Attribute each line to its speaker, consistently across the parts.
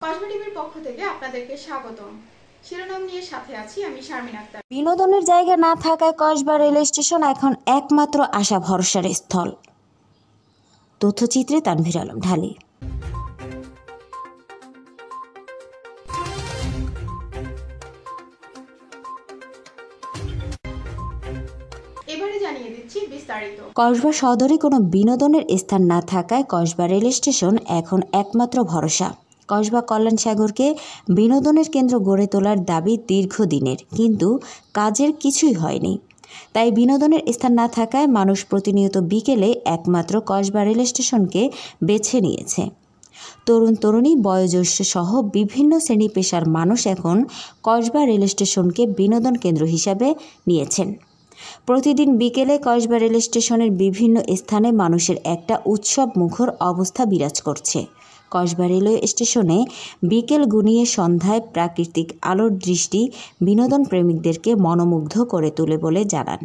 Speaker 1: কসবা টিভির পক্ষ থেকে আপনাদেরকে স্বাগতম। শিরোনাম নিয়ে সাথে আছি আমি শারমিন আক্তার।
Speaker 2: বিনোদনের জায়গা না থাকায় কসবা রেল স্টেশন এখন একমাত্র আশা ভরসার স্থল। তথ্যচিত্রে তানভীর আলম ঢালি।
Speaker 1: এবারে জানিয়ে দিচ্ছি বিস্তারিত।
Speaker 2: কসবা সদরে কোনো বিনোদনের স্থান না থাকায় কসবা রেল স্টেশন এখন একমাত্র ভরসা। কসবা কল্যাণ সাগরকে বিনোদনের কেন্দ্র গড়ে তোলার দাবি দীর্ঘদিনের, কিন্তু কাজের কিছুই হয়নি। তাই বিনোদনের স্থান না থাকায় মানুষ প্রতিনিয়ত বিকেলে একমাত্র কসবা রেল স্টেশনকে বেছে নিয়েছে। তরুণ তরুণী, বয়োজ্যেষ্ঠ সহ বিভিন্ন শ্রেণী পেশার মানুষ এখন কসবা রেল স্টেশনকে বিনোদন কেন্দ্র হিসাবে নিয়েছেন। প্রতিদিন বিকেলে কসবা রেল স্টেশনের বিভিন্ন স্থানে মানুষের একটা উৎসব মুখর অবস্থা বিরাজ করছে। কসবা রেলওয়ে স্টেশনে বিকেল গুনিয়ে সন্ধ্যায় প্রাকৃতিক আলোর দৃষ্টি বিনোদন প্রেমিকদেরকে মনোমুগ্ধ করে তোলে বলে জানান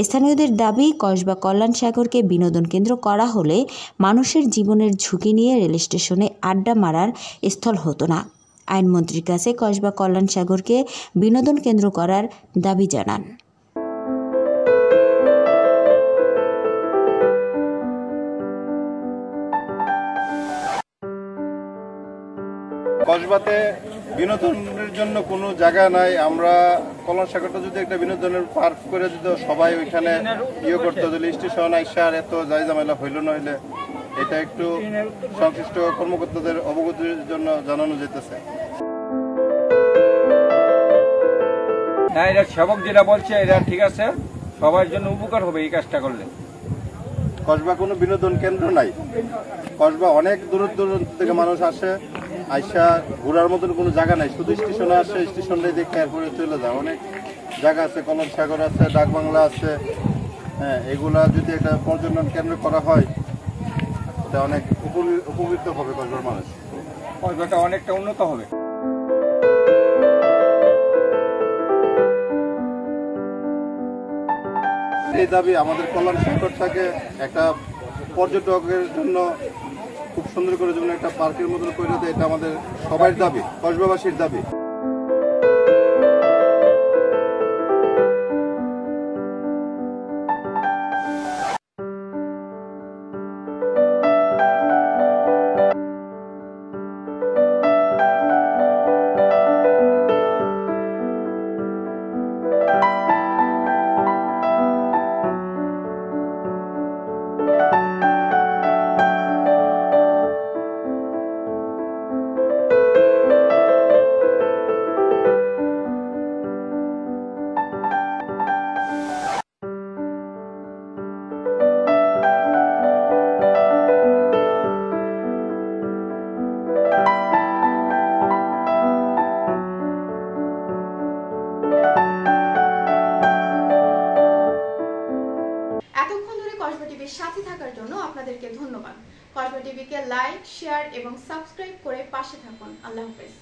Speaker 2: স্থানীয়দের দাবি। কসবা কল্যাণ সাগরকে বিনোদন কেন্দ্র করা হলে মানুষের জীবনের ঝুঁকি নিয়ে রেল স্টেশনে আড্ডা মারার স্থল হতো না। আইনমন্ত্রীর কাছে কসবা কল্যাণ সাগরকে বিনোদন কেন্দ্র করার দাবি জানান।
Speaker 3: কসবাতে বিনোদনের জন্য কোনো জায়গা নাই। আমরা কল্যাণ সাগরটা যদি একটা বিনোদনের পার্ক করে দিত, সবাই ওইখানে করতো, যদি স্টেশন আইসার এত ঝামেলা হইল নইলে এটা একটু সংশ্লিষ্ট কর্মকর্তাদের অবগতির জন্য জানানো যেতেছে।
Speaker 4: হ্যাঁ, এটা সেবক যেটা বলছে এটা ঠিক আছে, সবার জন্য উপকার হবে এই কাজটা করলে।
Speaker 3: কসবা কোনো বিনোদন কেন্দ্র নাই। কসবা অনেক দূর দূরান্ত থেকে মানুষ আসে, আইসা ঘোরার মতন কোনো জায়গা নাই। শুধু স্টেশনে আসে, স্টেশনটাই দেখে এরপরে চলে যায়। অনেক জায়গা আছে, কল্যাণ সাগর আছে, ডাকবাংলা আছে। হ্যাঁ, এগুলা যদি একটা পর্যটন কেন্দ্র করা হয় এটা অনেক উপকৃত হবে কসবার মানুষ।
Speaker 4: কসবাটা অনেকটা উন্নত হবে।
Speaker 3: এই দাবি আমাদের কল্যাণ সাগরটাকে একটা পর্যটকের জন্য খুব সুন্দর করে যেমন একটা পার্কের মতন করে দেয়, এটা আমাদের সবার দাবি, কসবাবাসীর দাবি।
Speaker 1: কসবা টিভির সাথে থাকার জন্য আপনাদেরকে ধন্যবাদ। কসবা টিভিকে লাইক, শেয়ার এবং সাবস্ক্রাইব করে পাশে থাকুন। আল্লাহ হাফেজ।